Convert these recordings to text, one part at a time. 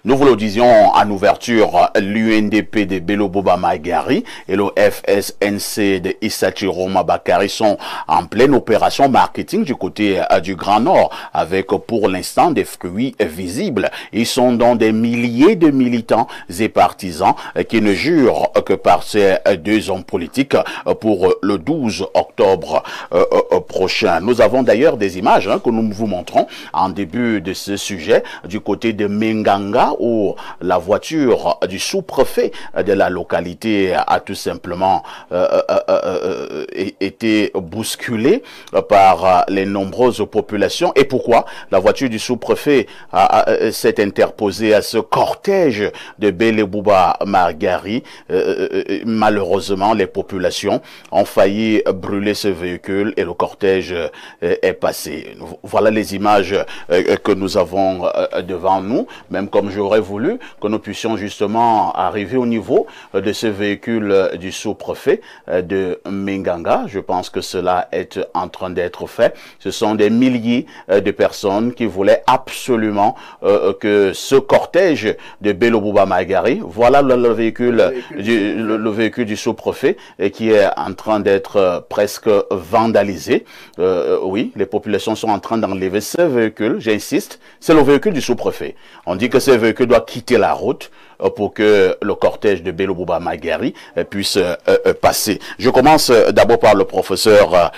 Nous vous le disions en ouverture, l'UNDP de Bello Boba Magari et le FSNC de Issachiro Mabakari sont en pleine opération marketing du côté du Grand Nord, avec pour l'instant des fruits visibles. Ils sont dans des milliers de militants et partisans qui ne jurent que par ces deux hommes politiques pour le 12 octobre prochain. Nous avons d'ailleurs des images que nous vous montrons en début de ce sujet du côté de Menganga, où la voiture du sous-préfet de la localité a tout simplement été bousculée par les nombreuses populations. Et pourquoi la voiture du sous-préfet s'est interposée à ce cortège de Bello Boba Magari? Malheureusement, les populations ont failli brûler ce véhicule et le cortège est passé. Voilà les images que nous avons devant nous, même comme j'aurais voulu que nous puissions justement arriver au niveau de ce véhicule du sous-préfet de Menganga. Je pense que cela est en train d'être fait. Ce sont des milliers de personnes qui voulaient absolument que ce cortège de Bello Boba Magari, voilà le véhicule du sous-préfet qui est en train d'être presque vandalisé. Oui, les populations sont en train d'enlever ce véhicule, j'insiste, c'est le véhicule du sous-préfet. On dit que ce véhicule doit quitter la route pour que le cortège de Bello Boba Magari puisse passer. Je commence d'abord par le professeur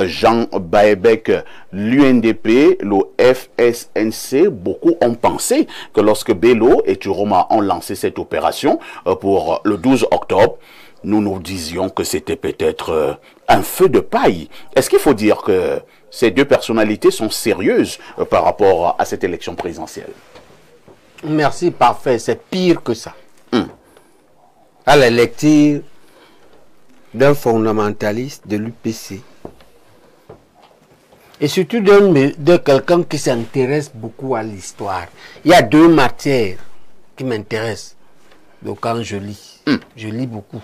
Jean Baebek, l'UNDP, le FSNC. Beaucoup ont pensé que lorsque Bello et Chiroma ont lancé cette opération pour le 12 octobre, nous nous disions que c'était peut-être un feu de paille. Est-ce qu'il faut dire que ces deux personnalités sont sérieuses par rapport à cette élection présidentielle? Merci, parfait. C'est pire que ça. À la lecture d'un fondamentaliste de l'UPC et surtout de quelqu'un qui s'intéresse beaucoup à l'histoire. Il y a deux matières qui m'intéressent. Donc quand je lis beaucoup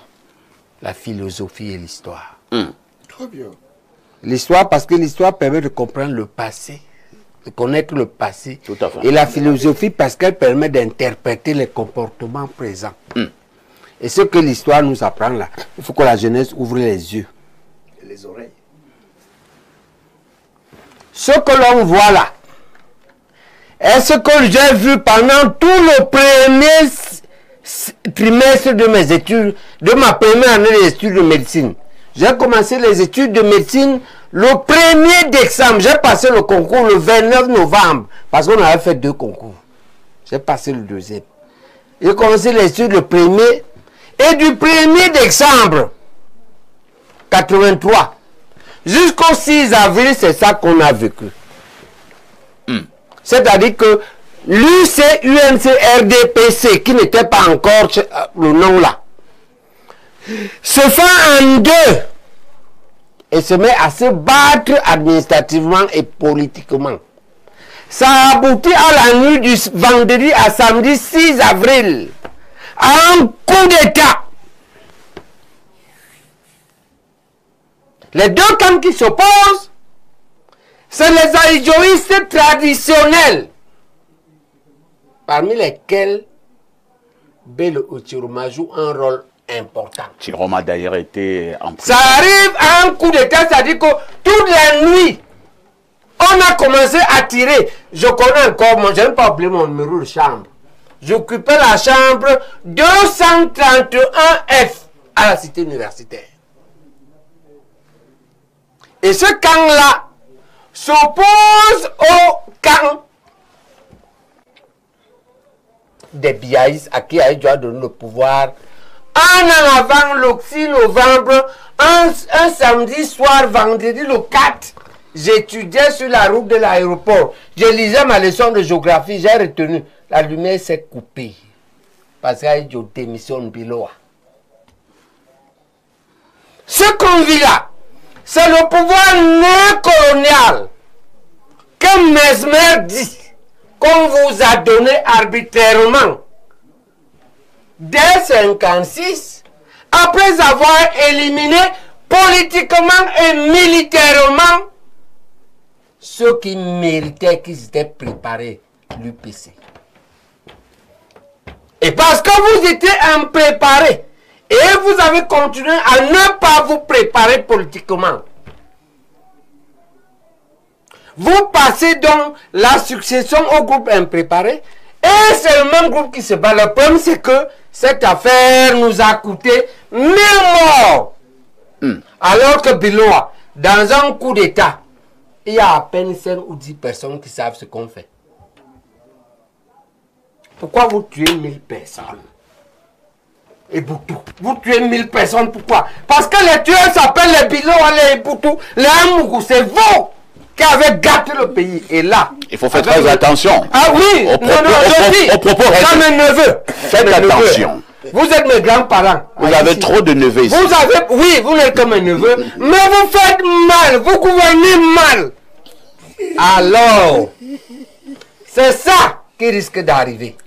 la philosophie et l'histoire. Très bien. L'histoire, parce que l'histoire permet de comprendre le passé, de connaître le passé. Tout à fait. Et la philosophie, parce qu'elle permet d'interpréter les comportements présents. Et ce que l'histoire nous apprend là, il faut que la jeunesse ouvre les yeux. Et les oreilles. Ce que l'on voit là, est ce que j'ai vu pendant tout le premier trimestre de mes études, de ma première année d'études de médecine. J'ai commencé les études de médecine le 1er décembre. J'ai passé le concours le 29 novembre. Parce qu'on avait fait 2 concours. J'ai passé le 2e. J'ai commencé les études le 1er. Et du 1er décembre 83 jusqu'au 6 avril, c'est ça qu'on a vécu. C'est-à-dire que l'UCUNC-RDPC, qui n'était pas encore le nom là, se fait en deux et se met à se battre administrativement et politiquement. Ça aboutit à la nuit du vendredi à samedi 6 avril à un coup d'État. Les deux camps qui s'opposent, c'est les aïdjoïstes traditionnels, parmi lesquels Bello Chiroma joue un rôle important. Chiroma d'ailleurs était en prison. Ça arrive à un coup d'état, c'est-à-dire que toute la nuit, on a commencé à tirer. Je connais encore, moi, je n'ai pas oublié mon numéro de chambre. J'occupais la chambre 231F à la cité universitaire. Et ce camp-là s'oppose au camp des Biaïs à qui Aïdjo a donné le pouvoir en avant le 6 novembre, un samedi soir, vendredi le 4, j'étudiais sur la route de l'aéroport. Je lisais ma leçon de géographie, j'ai retenu. La lumière s'est coupée. Parce qu'Aïdjo démissionne Biloa. Ce qu'on vit là, c'est le pouvoir néocolonial que Mesmer dit qu'on vous a donné arbitrairement dès 1956, après avoir éliminé politiquement et militairement ceux qui méritaient, qu'ils étaient préparés, l'UPC. Parce que vous étiez impréparés. Et vous avez continué à ne pas vous préparer politiquement. Vous passez donc la succession au groupe impréparé. Et c'est le même groupe qui se bat. Le problème, c'est que cette affaire nous a coûté 1000 morts. Alors que Biloa, dans un coup d'État, il y a à peine 5 ou 10 personnes qui savent ce qu'on fait. Pourquoi vous tuez 1000 personnes? Et Boutou, vous tuez 1000 personnes, pourquoi? Parce que les tueurs s'appellent les Biloa, les Boutou, les Amougou, c'est vous qui avez gâté le pays. Et là, il faut faire très attention. Ah oui, au propos, comme mes neveux. Faites attention. Vous êtes mes grands-parents. Vous avez trop de neveux ici. Vous avez, oui, vous n'êtes que mes neveux, mais vous faites mal, vous gouvernez mal. Alors, c'est ça qui risque d'arriver.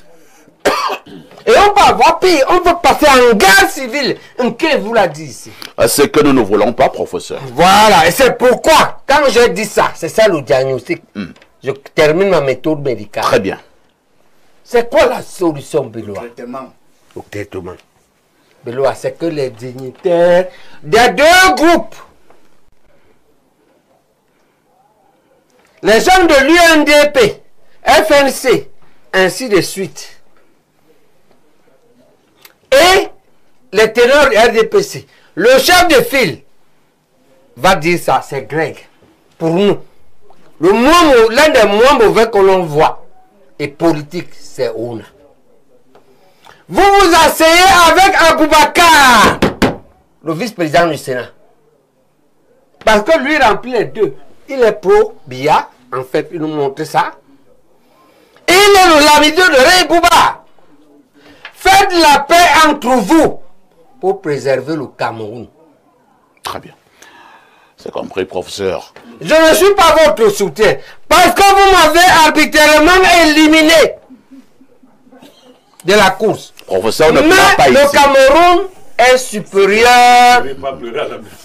Et on va avoir pire, on va passer en guerre civile. Qui vous l'a dit ici? Ce que nous ne voulons pas, professeur. Voilà, et c'est pourquoi, quand je dis ça, c'est ça le diagnostic. Je termine ma méthode médicale. Très bien. C'est quoi la solution, Biloa? Traitement. Au traitement. Biloa, c'est que les dignitaires des deux groupes, les gens de l'UNDP, FNC, ainsi de suite, et les ténors RDPC, le chef de file va dire ça, c'est Greg. Pour nous, l'un des moins mauvais que l'on voit, et politique, c'est Ouna. Vous vous asseyez avec Aboubakar, le vice-président du Sénat. Parce que lui remplit les deux. Il est pro-Biya, en fait, il nous montre ça. Et il est le lamido de Rey Bouba. Faites la paix entre vous pour préserver le Cameroun. Très bien. C'est compris, professeur. Je ne suis pas votre soutien. Parce que vous m'avez arbitrairement éliminé de la course. Professeur, ne mais pleure pas le ici. Cameroun est supérieur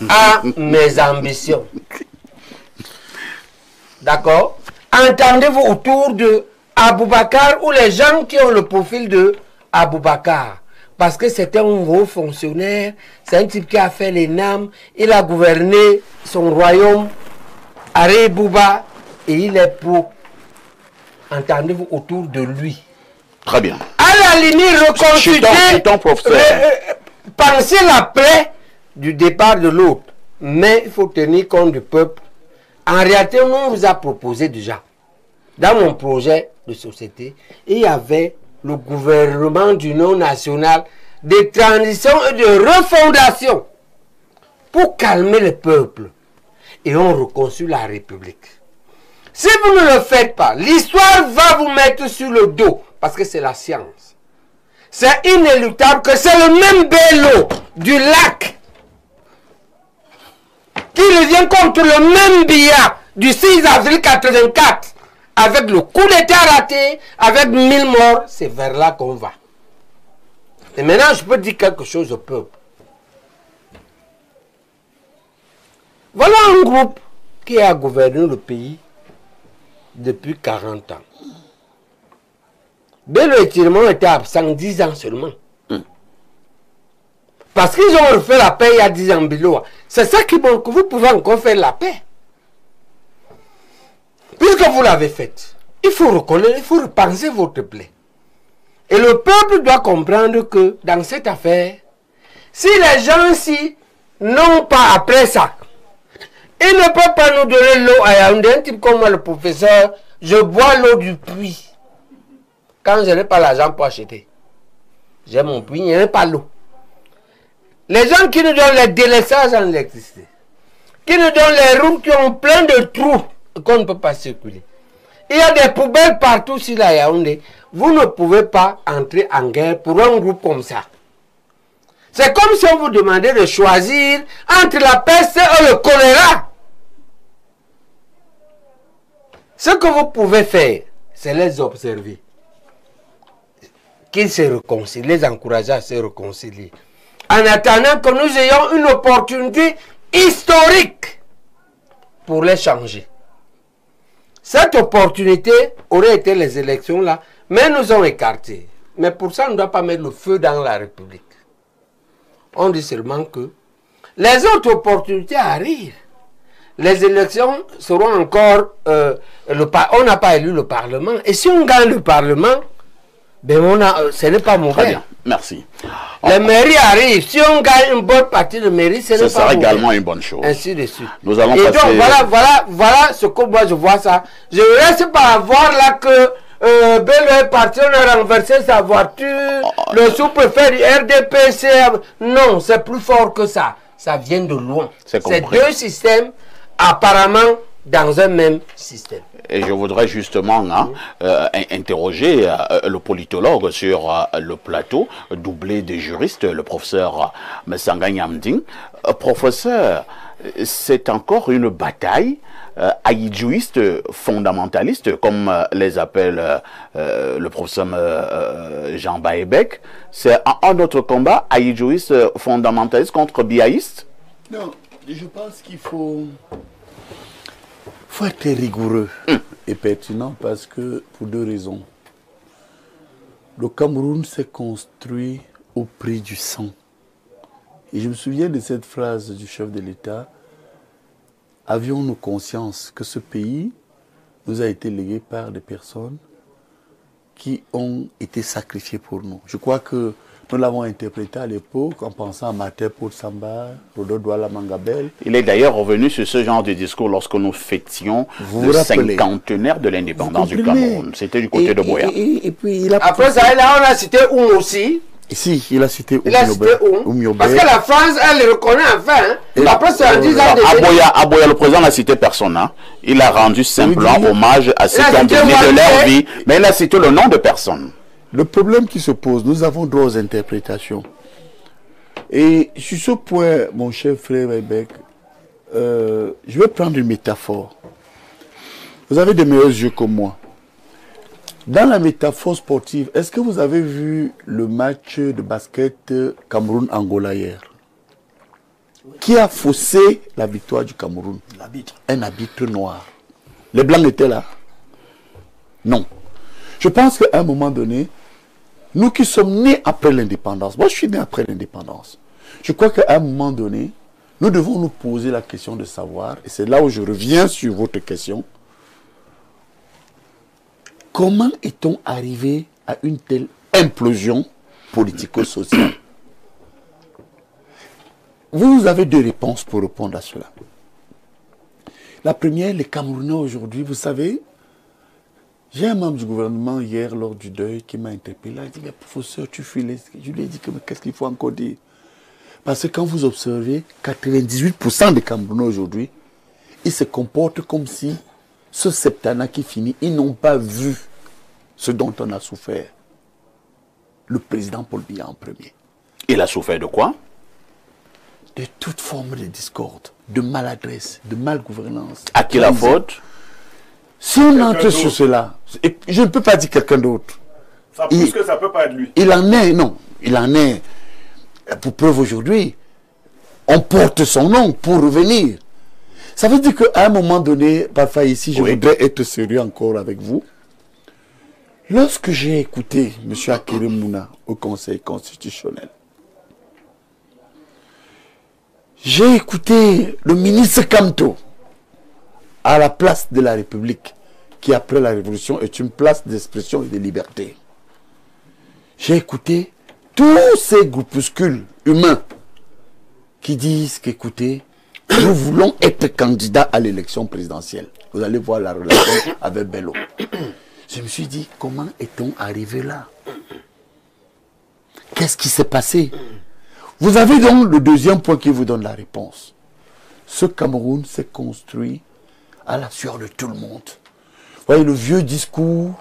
à mes ambitions. D'accord? Entendez-vous autour de Aboubakar ou les gens qui ont le profil de Aboubakar? Parce que c'est un haut fonctionnaire, c'est un type qui a fait les NAM, il a gouverné son royaume à Rey Bouba et il est pro. Entendez-vous autour de lui? Très bien. À la limite, reconstituer, Chutons, professeur. penser la paix du départ de l'autre. Mais il faut tenir compte du peuple. En réalité, on vous a proposé déjà, dans mon projet de société, il y avait le gouvernement d'union nationale de transition et de refondation pour calmer le peuple. Et on reconstruit la République. Si vous ne le faites pas, l'histoire va vous mettre sur le dos, parce que c'est la science. C'est inéluctable que c'est le même Bello du lac qui revient contre le même Biya du 6 avril 84 avec le coup d'état raté, avec 1000 morts. C'est vers là qu'on va. Et maintenant, je peux dire quelque chose au peuple. Voilà un groupe qui a gouverné le pays depuis 40 ans. Bello et Tiremon étaient absents 10 ans seulement. Parce qu'ils ont refait la paix il y a 10 ans, Biloa. C'est ça qui manque, que vous pouvez encore faire la paix. Puisque vous l'avez faite, il faut reconnaître, il faut repenser votre plaie. Et le peuple doit comprendre que dans cette affaire, si les gens-ci n'ont pas après ça, ils ne peuvent pas nous donner l'eau à Yaoundé. Un type comme moi, le professeur, je bois l'eau du puits. Quand je n'ai pas l'argent pour acheter, j'ai mon puits, il n'y a pas l'eau. Les gens qui nous donnent les délaissages en électricité, qui nous donnent les routes qui ont plein de trous qu'on ne peut pas circuler. Il y a des poubelles partout sur la Yaoundé. Vous ne pouvez pas entrer en guerre pour un groupe comme ça. C'est comme si on vous demandait de choisir entre la peste et le choléra. Ce que vous pouvez faire, c'est les observer. Qu'ils se réconcilient, les encourager à se réconcilier. En attendant que nous ayons une opportunité historique pour les changer. Cette opportunité aurait été les élections là, mais nous ont écartés. Mais pour ça, on ne doit pas mettre le feu dans la République. On dit seulement que les autres opportunités arrivent. Les élections seront encore... on n'a pas élu le Parlement. Et si on gagne le Parlement, ben ce n'est pas mauvais. Très bien, merci. Les mairies arrivent. Si on gagne une bonne partie de mairie, ce n'est pas mauvais. Ce sera également une bonne chose. Ainsi de suite. Nous allons et passer... donc, voilà ce que moi je vois ça. Je ne laisse pas voir là que Bello est parti, on a renversé sa voiture, le sous-préfet du RDPC. Non, c'est plus fort que ça. Ça vient de loin. C'est deux systèmes apparemment dans un même système. Et je voudrais justement interroger le politologue sur le plateau, doublé des juristes, le professeur Messanga Nyamding. Professeur, c'est encore une bataille aïdjouiste fondamentaliste, comme les appelle le professeur Jean Baebek. C'est un autre combat aïdjouiste fondamentaliste contre biaïste? Non, je pense qu'il faut être rigoureux et pertinent parce que, pour deux raisons. Le Cameroun s'est construit au prix du sang. Et je me souviens de cette phrase du chef de l'État. Avions-nous conscience que ce pays nous a été légué par des personnes qui ont été sacrifiées pour nous? Je crois que nous l'avons interprété à l'époque en pensant à Martin Paul Samba, Rodo Douala Mangabel. Il est d'ailleurs revenu sur ce genre de discours lorsque nous fêtions le cinquantenaire de l'indépendance du Cameroun. C'était du côté de Boya. Et puis après ça, là, on a cité Oum aussi. Si, il a cité Oum. Parce que la France, elle le reconnaît enfin. Hein. Après, c'est en 10 ans de... À Boya, le président n'a cité personne. Hein. Il a rendu simplement hommage à ceux qui ont donné de leur vie, mais il a cité le nom de personne. Le problème qui se pose, nous avons droit aux interprétations. Et sur ce point, mon cher frère Webeck, je vais prendre une métaphore. Vous avez des meilleurs yeux que moi. Dans la métaphore sportive, est-ce que vous avez vu le match de basket Cameroun-Angola hier? Qui a faussé la victoire du Cameroun? L'arbitre. Un arbitre noir. Les Blancs étaient là? Non. Je pense qu'à un moment donné, nous qui sommes nés après l'indépendance, moi je suis né après l'indépendance, je crois qu'à un moment donné, nous devons nous poser la question de savoir, et c'est là où je reviens sur votre question, comment est-on arrivé à une telle implosion politico-sociale? Vous avez deux réponses pour répondre à cela. La première, les Camerounais aujourd'hui, vous savez, j'ai un membre du gouvernement hier lors du deuil qui m'a interpellé. Il a dit, mais professeur, tu files. Je lui ai dit, mais qu'est-ce qu'il faut encore dire? Parce que quand vous observez, 98% des Camerounais aujourd'hui, ils se comportent comme si ce septennat qui finit, ils n'ont pas vu ce dont on a souffert. Le président Paul Biya en premier. Il a souffert de quoi? De toute forme de discorde, de maladresse, de malgouvernance. À qui la faute? Si on entre sur cela, et je ne peux pas dire quelqu'un d'autre. Ça pousse que ça ne peut pas être lui. Il en est, non. Il en est. Pour preuve aujourd'hui, on porte son nom pour revenir. Ça veut dire qu'à un moment donné, parfois ici, je voudrais être sérieux encore avec vous. Lorsque j'ai écouté M. Akéry Mouna au Conseil constitutionnel, j'ai écouté le ministre Kamto à la place de la République, qui après la Révolution est une place d'expression et de liberté. J'ai écouté tous ces groupuscules humains qui disent qu'écoutez, nous voulons être candidats à l'élection présidentielle. Vous allez voir la relation avec Bello. Je me suis dit, comment est-on arrivé là? Qu'est-ce qui s'est passé? Vous avez donc le deuxième point qui vous donne la réponse. Ce Cameroun s'est construit à la sueur de tout le monde. Vous voyez le vieux discours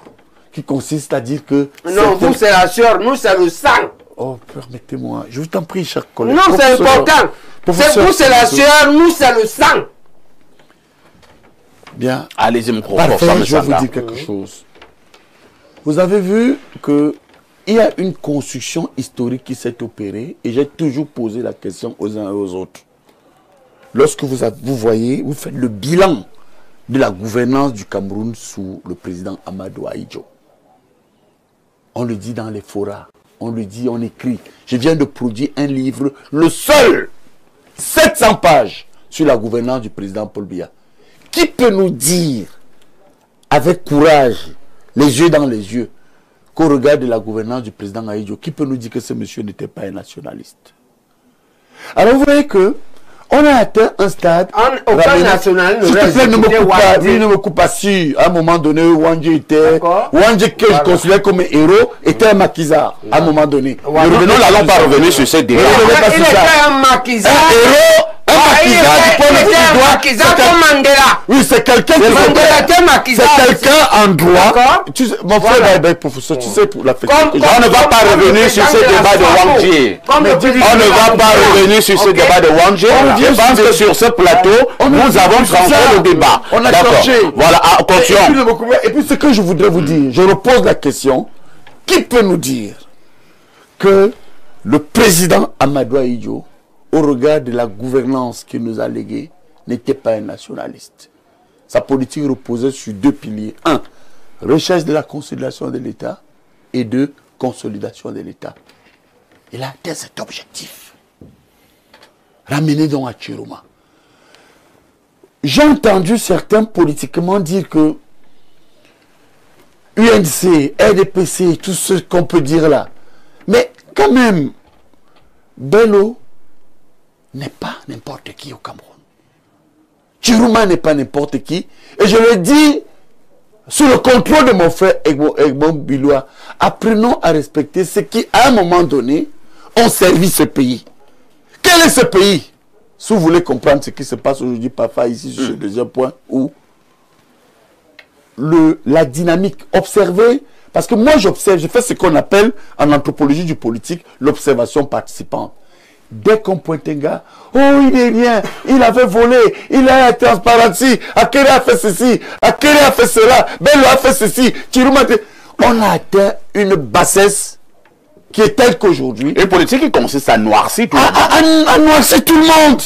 qui consiste à dire que... Non, vous c'est la sueur, nous c'est le sang. Oh, permettez-moi, je vous en prie, chers collègues. Non, c'est important. Vous c'est la sueur, nous c'est le sang. Bien. Allez-y, mon professeur. Parfait, je vais vous dire quelque chose. Vous avez vu qu'il y a une construction historique qui s'est opérée et j'ai toujours posé la question aux uns et aux autres. Lorsque vous voyez, vous faites le bilan de la gouvernance du Cameroun sous le président Amadou Ahidjo. On le dit dans les forats. On le dit, on écrit. Je viens de produire un livre, le seul, 700 pages, sur la gouvernance du président Paul Biya. Qui peut nous dire, avec courage, les yeux dans les yeux, qu'au regard de la gouvernance du président Ahidjo, qui peut nous dire que ce monsieur n'était pas un nationaliste? Alors vous voyez que on a atteint un stade. Aucun national s'il te plaît, ne me coupe pas. Oui, ne me coupe pas. Si, à un moment donné, Wandje était. Wandje, que je considère comme un héros, était un maquisard. À un moment donné. Nous n'allons pas revenir sur ce débat. Il était un maquisard. Un héros. Oui, c'est quelqu'un qui c'est quelqu'un en droit. Tu sais, mon frère, professeur, tu sais, pour la fête. On ne va pas revenir sur ce débat de Wandje. On ne va pas revenir sur ce débat de Wandje. Je pense que sur ce plateau, nous avons tranché le débat. On a changé. Voilà, continuons. Et puis, ce que je voudrais vous dire, je repose la question. Qui peut nous dire que le président Amadou Ahidjo, au regard de la gouvernance qu'il nous a léguée, n'était pas un nationaliste? Sa politique reposait sur deux piliers. 1. Recherche de la consolidation de l'État. Et 2. Consolidation de l'État. Il a atteint cet objectif. Ramenez donc à Chiroma. J'ai entendu certains politiquement dire que UNC, RDPC, tout ce qu'on peut dire là. Mais quand même, Bello n'est pas n'importe qui au Cameroun. Chiroma n'est pas n'importe qui. Et je le dis sous le contrôle de mon frère Egmont Biloua. Apprenons à respecter ceux qui, à un moment donné, ont servi ce pays. Quel est ce pays? Si vous voulez comprendre ce qui se passe aujourd'hui, parfois ici, sur ce deuxième point, où la dynamique observée, parce que moi j'observe, je fais ce qu'on appelle en anthropologie du politique l'observation participante. Dès qu'on pointe un gars, oh il est rien, il avait volé, il a la transparency, Akere a fait ceci, Akere a fait cela, Bello a fait ceci, Chiroma, on a atteint une bassesse qui est telle qu'aujourd'hui. Une politique qui consiste à noircir tout le monde. À noircir tout le monde,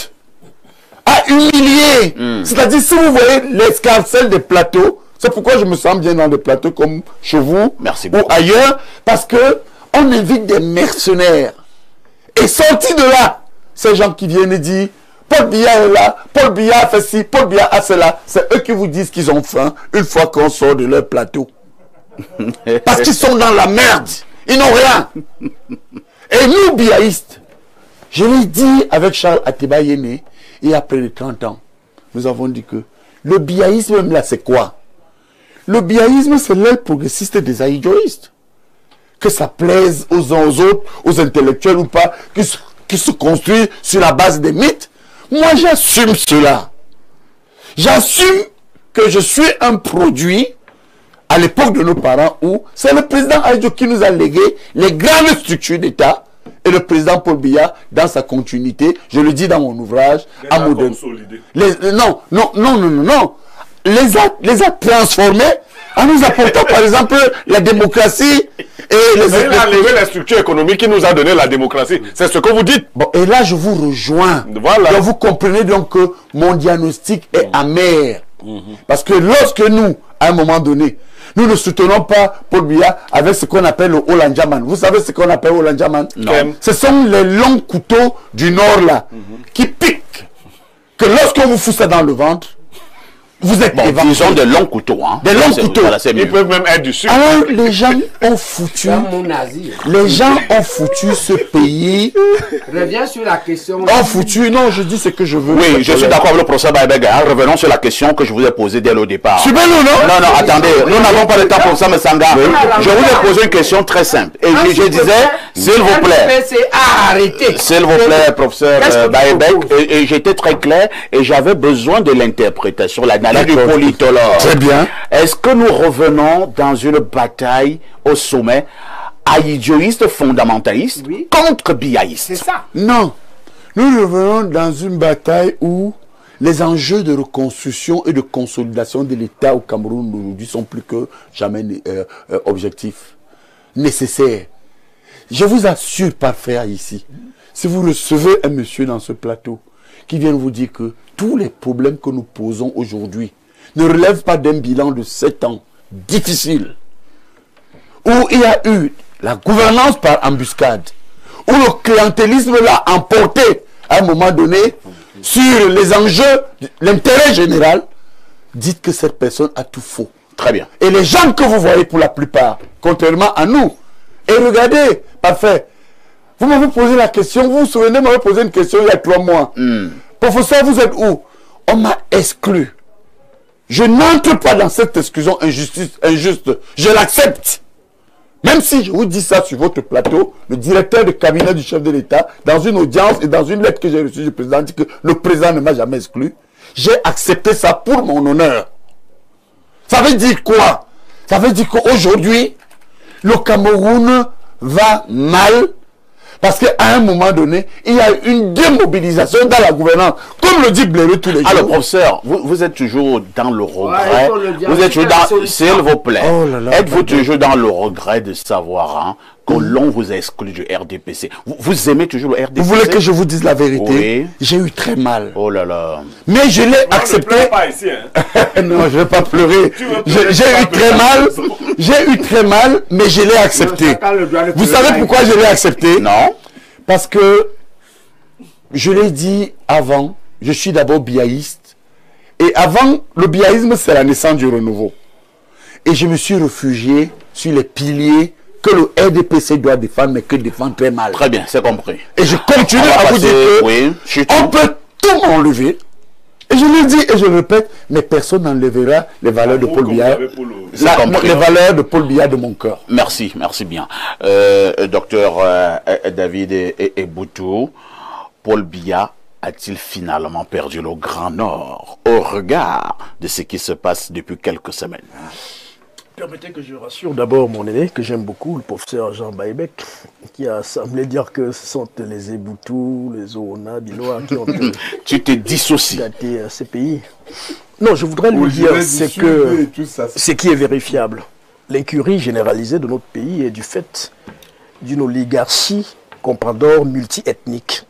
à humilier. C'est-à-dire, si vous voyez l'escarcelle des plateaux, c'est pourquoi je me sens bien dans des plateaux comme chez vous ou ailleurs, parce que on invite des mercenaires. Et sorti de là, ces gens qui viennent et disent, Paul Biya est là, Paul Biya a fait ci, Paul Biya a cela. C'est eux qui vous disent qu'ils ont faim une fois qu'on sort de leur plateau. Parce qu'ils sont dans la merde. Ils n'ont rien. Et nous, biaïstes, je l'ai dit avec Charles Atiba Yéné, et après les 30 ans, nous avons dit que le biaïsme, même là, c'est quoi? Le biaïsme, c'est l'aile progressiste des ahidjoïstes. Que ça plaise aux uns aux autres, aux intellectuels ou pas, qui se construit sur la base des mythes. Moi, j'assume cela. J'assume que je suis un produit à l'époque de nos parents où c'est le président Ahidjo qui nous a légué les grandes structures d'État et le président Paul Biya, dans sa continuité, je le dis dans mon ouvrage, a modernisé. Non. Les a transformés en nous apportant par exemple la démocratie et les... Il a levé la structure économique qui nous a donné la démocratie. C'est ce que vous dites. Bon, et là je vous rejoins. Voilà. Donc vous comprenez donc que mon diagnostic est amer. Parce que lorsque nous, à un moment donné, nous ne soutenons pas Paul Biya avec ce qu'on appelle le Olandjaman. Vous savez ce qu'on appelle Olandjaman? Ce sont les longs couteaux du nord là, qui piquent. Que lorsqu'on vous fout ça dans le ventre, vous êtes évacué. Ils ont de longs couteaux. Hein. Des longs couteaux. Voilà, ils peuvent même être du sud. Alors les gens ont foutu. Les gens ont foutu ce pays. Reviens sur la question. Ont foutu. Non, je dis ce que je veux. Oui, je suis d'accord avec le professeur Baïbega. Revenons sur la question que je vous ai posée dès le départ. C'est bien, non? Non, attendez. Nous n'avons pas le temps pour ça, mais Sanga. Je vous ai posé une question très simple. Et je disais, s'il vous plaît. S'il vous plaît, professeur Baïbega. Et j'étais très clair et j'avais besoin de l'interprétation, l'analyse du politologue. Très bien. Est-ce que nous revenons dans une bataille au sommet ahidjoïste fondamentaliste contre biaïste? C'est ça. Non. Nous revenons dans une bataille où les enjeux de reconstruction et de consolidation de l'État au Cameroun aujourd'hui sont plus que jamais objectifs, nécessaires. Je vous assure, parfait ici, si vous recevez un monsieur dans ce plateau qui vient vous dire que tous les problèmes que nous posons aujourd'hui ne relèvent pas d'un bilan de 7 ans difficile, où il y a eu la gouvernance par embuscade, où le clientélisme l'a emporté à un moment donné sur les enjeux, l'intérêt général, dites que cette personne a tout faux. Très bien. Et les gens que vous voyez pour la plupart, contrairement à nous, et regardez, parfait, vous m'avez posé la question, vous vous souvenez, m'avez posé une question il y a 3 mois. Professeur, vous êtes où? On m'a exclu. Je n'entre pas dans cette exclusion injuste. Je l'accepte. Même si je vous dis ça sur votre plateau, le directeur de cabinet du chef de l'État, dans une audience et dans une lettre que j'ai reçue du président, dit que le président ne m'a jamais exclu. J'ai accepté ça pour mon honneur. Ça veut dire quoi? Ça veut dire qu'aujourd'hui, le Cameroun va mal parce qu'à un moment donné, il y a une démobilisation dans la gouvernance. Comme le dit Bléré tous les jours. Alors, professeur, vous êtes toujours dans le regret. Ouais, Vous êtes toujours dans... S'il vous plaît. Oh là là, Êtes-vous toujours dans le regret de savoir que l'on vous a exclu du RDPC? Vous aimez toujours le RDPC? Vous voulez que je vous dise la vérité? Oui. J'ai eu très mal. Oh là là. Mais je l'ai accepté. Ne pleure pas ici, hein. Non, je ne vais pas pleurer. J'ai eu très mal. J'ai eu très mal, mais je l'ai accepté. Vous savez pourquoi je l'ai accepté? Non? Parce que, je l'ai dit avant, je suis d'abord biaïste. Et avant, le biaïsme, c'est la naissance du renouveau. Et je me suis réfugié sur les piliers que le RDPC doit défendre, mais que défend très mal. Très bien, c'est compris. Et je continue On va à vous dire passer- que oui, je suis on tout. peut tout enlever. Et je le dis et je le répète, mais personne n'enlèvera les valeurs de Vous, Paul comme Biya. vous avez pour le- C'est compris. Les valeurs de Paul Biya de mon cœur. Merci, merci bien. Docteur David Eboutou, Paul Biya a-t-il finalement perdu le Grand Nord au regard de ce qui se passe depuis quelques semaines? Permettez que je rassure d'abord mon aîné, que j'aime beaucoup, le professeur Jean Baïbek, qui a semblé dire que ce sont les Eboutou, les Oona, Biloa qui ont Tu te dissocies. gâté ces pays. Non, je voudrais lui dire ce qui est vérifiable. L'incurie généralisée de notre pays est du fait d'une oligarchie comprador multi-ethnique.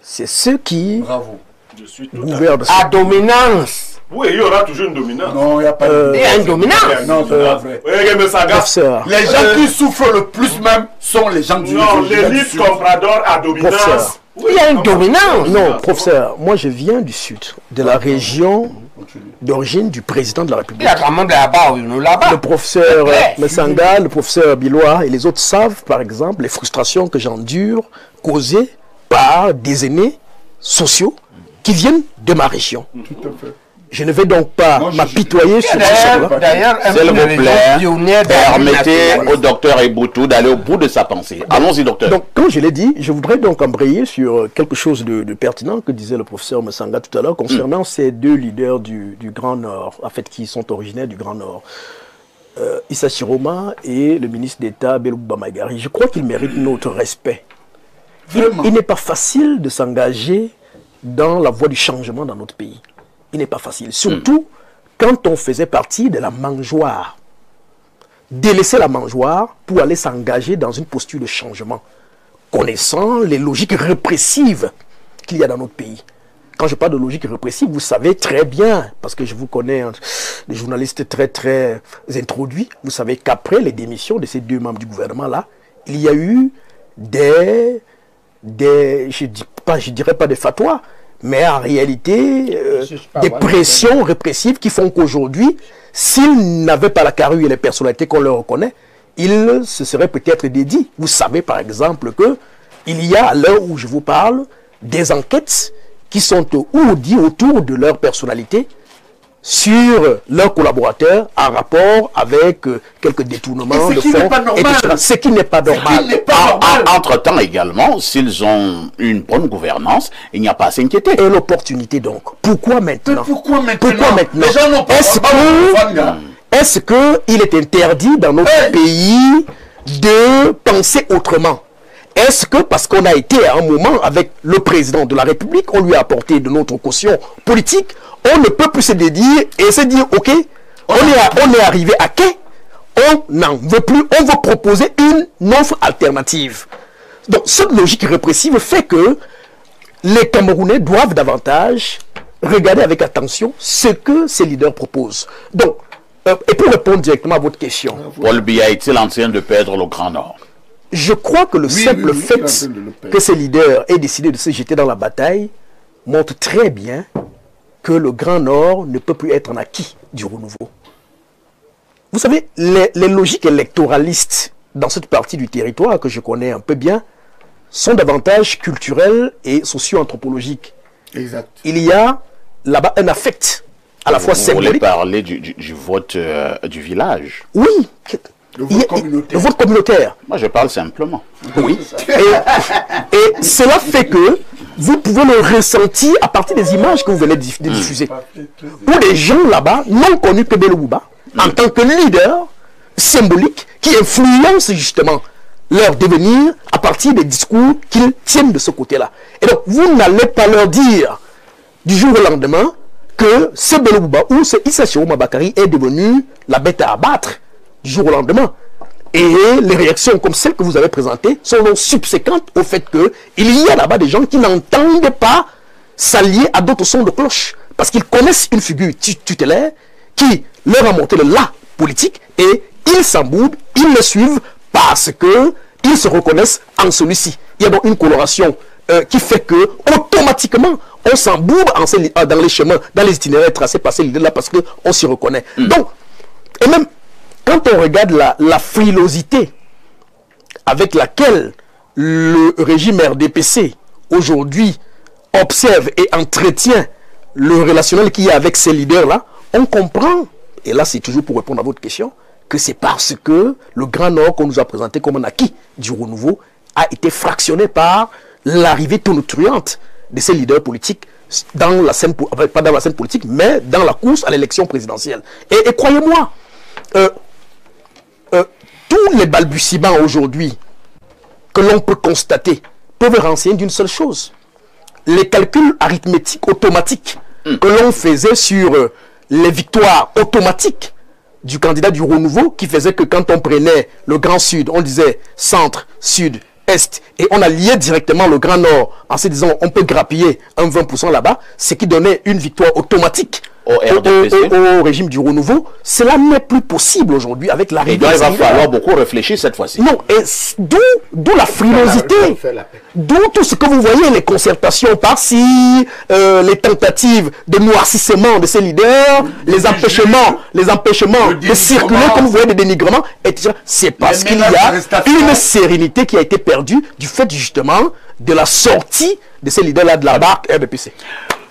C'est ceux qui Bravo. Je suis tout à fait. gouvernent. À dominance. Oui, il y aura toujours une dominance. Non, il n'y a pas de... Il y a une dominance. Non, c'est pas vrai. Oui, mais ça gâte. Professeur, Les gens qui souffrent le plus même sont les gens du Non, du- du l'élite Sud. comprador à dominance. Professeur. Il y a une dominance. non, professeur, moi je viens du Sud, de la région d'origine du président de la Il République. y a quand même là-bas, nous là-bas. Le professeur Ouais. Messanga, le professeur Biloa et les autres savent, par exemple, les frustrations que j'endure causées par des aînés sociaux qui viennent de ma région. Je ne vais donc pas Non, je- m'apitoyer sur ce D'ailleurs, un S'il peu vous de plaît, pionnière de la permettez nationalité. au docteur Eboutou d'aller au bout de sa pensée. Allons-y, docteur. Donc, comme je l'ai dit, je voudrais donc embrayer sur quelque chose de pertinent que disait le professeur Messanga tout à l'heure concernant ces deux leaders du Grand Nord, en fait, qui sont originaires du Grand Nord. Issa Chiroma et le ministre d'État Belou Magari. Je crois qu'ils méritent notre respect. Vraiment. Il n'est pas facile de s'engager dans la voie du changement dans notre pays. Il n'est pas facile. Surtout quand on faisait partie de la mangeoire. Délaisser la mangeoire pour aller s'engager dans une posture de changement, connaissant les logiques répressives qu'il y a dans notre pays. Quand je parle de logique répressive, vous savez très bien, parce que je vous connais, des journalistes très introduits, vous savez qu'après les démissions de ces deux membres du gouvernement-là, il y a eu je dirais pas des fatwas, mais en réalité, des pressions répressives qui font qu'aujourd'hui, s'ils n'avaient pas la carrure et les personnalités qu'on leur reconnaît, ils se seraient peut-être dédits. Vous savez par exemple que il y a, à l'heure où je vous parle, des enquêtes qui sont autour de leur personnalité sur leurs collaborateurs en rapport avec quelques détournements Et ce de qui n'est fonds. pas normal. Et tout cela. Ce qui n'est pas normal. n'est pas normal. Entre-temps également, s'ils ont une bonne gouvernance, il n'y a pas à s'inquiéter. Et l'opportunité donc. Pourquoi maintenant? Pourquoi maintenant? Pourquoi maintenant? Les gens n'ont pas Est-ce qu'il est interdit dans notre pays de penser autrement? Est-ce que parce qu'on a été à un moment avec le président de la République, on lui a apporté de notre caution politique, on ne peut plus se dédier et se dire, ok, on est arrivé à quai, on n'en veut plus, on veut proposer une offre alternative. Donc cette logique répressive fait que les Camerounais doivent davantage regarder avec attention ce que ces leaders proposent. Donc, et pour répondre directement à votre question, Paul Biya est-il en train de perdre le Grand Nord? je crois que le simple fait que ces leaders aient décidé de se jeter dans la bataille montre très bien que le Grand Nord ne peut plus être un acquis du renouveau. Vous savez, les logiques électoralistes dans cette partie du territoire que je connais un peu bien sont davantage culturelles et socio-anthropologiques. Exact. Il y a là-bas un affect à la fois Vous voulez symbolique. parler du vote du village? Oui, Le il y vote a- communautaire. le vote communautaire. Moi, je parle simplement. Oui. Et cela fait que vous pouvez le ressentir à partir des images que vous venez de diffuser. Où des gens là-bas n'ont connu que Bello Bouba en tant que leader symbolique qui influence justement leur devenir à partir des discours qu'ils tiennent de ce côté-là. Et donc, vous n'allez pas leur dire du jour au lendemain que ce Bello Bouba ou ce Issa Chiroma Bakari est devenu la bête à abattre du jour au lendemain. Et les réactions comme celles que vous avez présentées sont donc subséquentes au fait qu'il y a là-bas des gens qui n'entendent pas s'allier à d'autres sons de cloche. Parce qu'ils connaissent une figure tutélaire qui leur a monté le la politique et ils s'emboubent, ils le suivent parce qu'ils se reconnaissent en celui-ci. Il y a donc une coloration qui fait que automatiquement on s'embourbe dans les chemins, dans les itinéraires tracés par ces leaders-là parce qu'on s'y reconnaît. Donc, et même quand on regarde la frilosité avec laquelle le régime RDPC aujourd'hui observe et entretient le relationnel qu'il y a avec ces leaders-là, on comprend, et là c'est toujours pour répondre à votre question, que c'est parce que le Grand Nord qu'on nous a présenté comme un acquis du renouveau a été fractionné par l'arrivée tonitruante de ces leaders politiques dans la scène, pas dans la scène politique, mais dans la course à l'élection présidentielle. Et croyez-moi, tous les balbutiements aujourd'hui que l'on peut constater peuvent renseigner d'une seule chose. Les calculs arithmétiques automatiques que l'on faisait sur les victoires automatiques du candidat du renouveau, qui faisait que quand on prenait le Grand Sud, on disait centre, sud, est, et on alliait directement le Grand Nord en se disant on peut grappiller un 20% là-bas, ce qui donnait une victoire automatique au régime du renouveau. Cela n'est plus possible aujourd'hui avec l'arrivée. Et donc, il va falloir beaucoup réfléchir cette fois-ci. Non, et d'où la frilosité, d'où tout ce que vous voyez, les concertations par-ci, les tentatives de noircissement de ces leaders, les empêchements de circuler, comme vous voyez, des dénigrements, etc. C'est parce qu'il y a une sérénité qui a été perdue du fait justement de la sortie de ces leaders-là de la barque RDPC.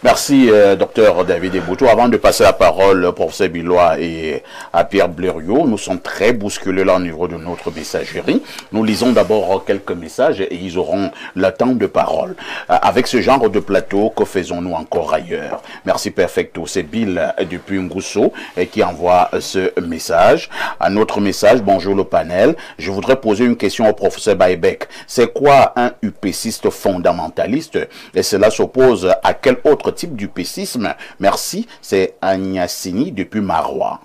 Merci, docteur David Eboutou. Avant de passer la parole au professeur Bilois et à Pierre Blériot, nous sommes très bousculés là au niveau de notre messagerie. Nous lisons d'abord quelques messages et ils auront le temps de parole. Avec ce genre de plateau, que faisons-nous encore ailleurs? Merci Perfecto. C'est Bill depuis Ngousso qui envoie ce message. Un autre message, bonjour le panel. Je voudrais poser une question au professeur Baïbek. C'est quoi un UPCiste fondamentaliste? Et cela s'oppose à quel autre type d'UPCisme? Merci, c'est Agnassini depuis Marois.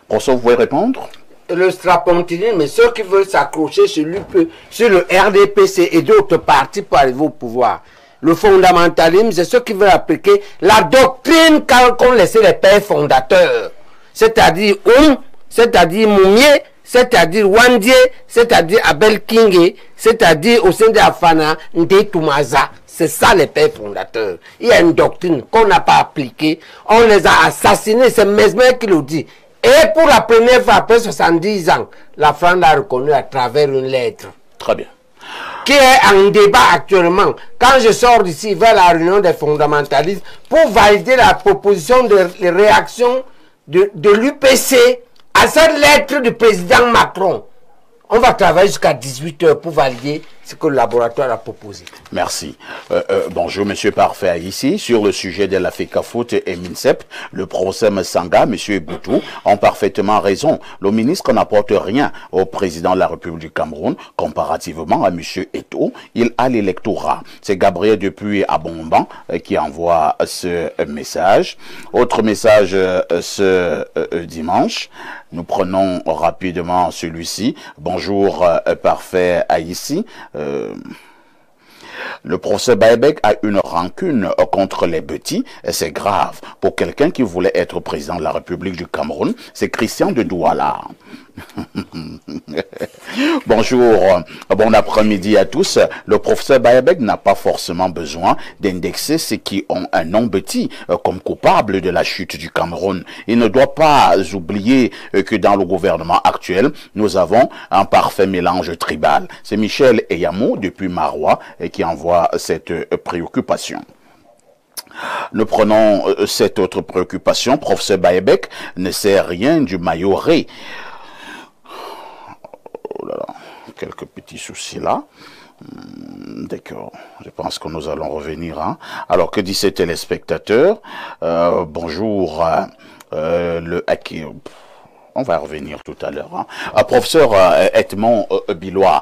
Professeur, vous pouvez répondre? Le strapontinisme, ceux qui veulent s'accrocher sur le RDPC et d'autres partis pour arriver au pouvoir. Le fondamentalisme, c'est ceux qui veulent appliquer la doctrine qu'ont laissé les pères fondateurs. C'est-à-dire c'est-à-dire Moumié, c'est-à-dire Wandie, c'est-à-dire Abel Kingé, c'est-à-dire au sein de Afana, Ndé Toumaza. C'est ça les pères fondateurs. Il y a une doctrine qu'on n'a pas appliquée. On les a assassinés. C'est Mesmer qui le dit. Et pour la première fois, après 70 ans, la France l'a reconnu à travers une lettre. Très bien. Qui est en débat actuellement. Quand je sors d'ici vers la réunion des fondamentalistes pour valider la proposition de réaction de l'UPC à cette lettre du président Macron, on va travailler jusqu'à 18 h pour valider ce que le laboratoire a proposé. Merci. Bonjour, monsieur Parfait. Ici, sur le sujet de la FECAFOOT et MINSEP, le professeur Msanga, monsieur Eboutou, ont parfaitement raison. Le ministre n'apporte rien au président de la République du Cameroun, comparativement à monsieur Eto'o. Il a l'électorat. C'est Gabriel depuis Abomban qui envoie ce message. Autre message ce dimanche. Nous prenons rapidement celui-ci. Bonjour, Parfait Haïti. Le professeur Baebek a une rancune contre les petits et c'est grave. Pour quelqu'un qui voulait être président de la République du Cameroun, c'est Christian de Douala. Bonjour, bon après-midi à tous. Le professeur Baebek n'a pas forcément besoin d'indexer ceux qui ont un nom petit comme coupables de la chute du Cameroun. Il ne doit pas oublier que dans le gouvernement actuel, nous avons un parfait mélange tribal. C'est Michel Eyamo depuis Marois qui envoie cette préoccupation. Nous prenons cette autre préoccupation. Professeur Baebek ne sait rien du Mayoré. Oh là là, quelques petits soucis là. D'accord, je pense que nous allons revenir. Hein. Alors, que dit ces téléspectateurs? Bonjour, on va revenir tout à l'heure. Hein. Professeur Edmond Bilois.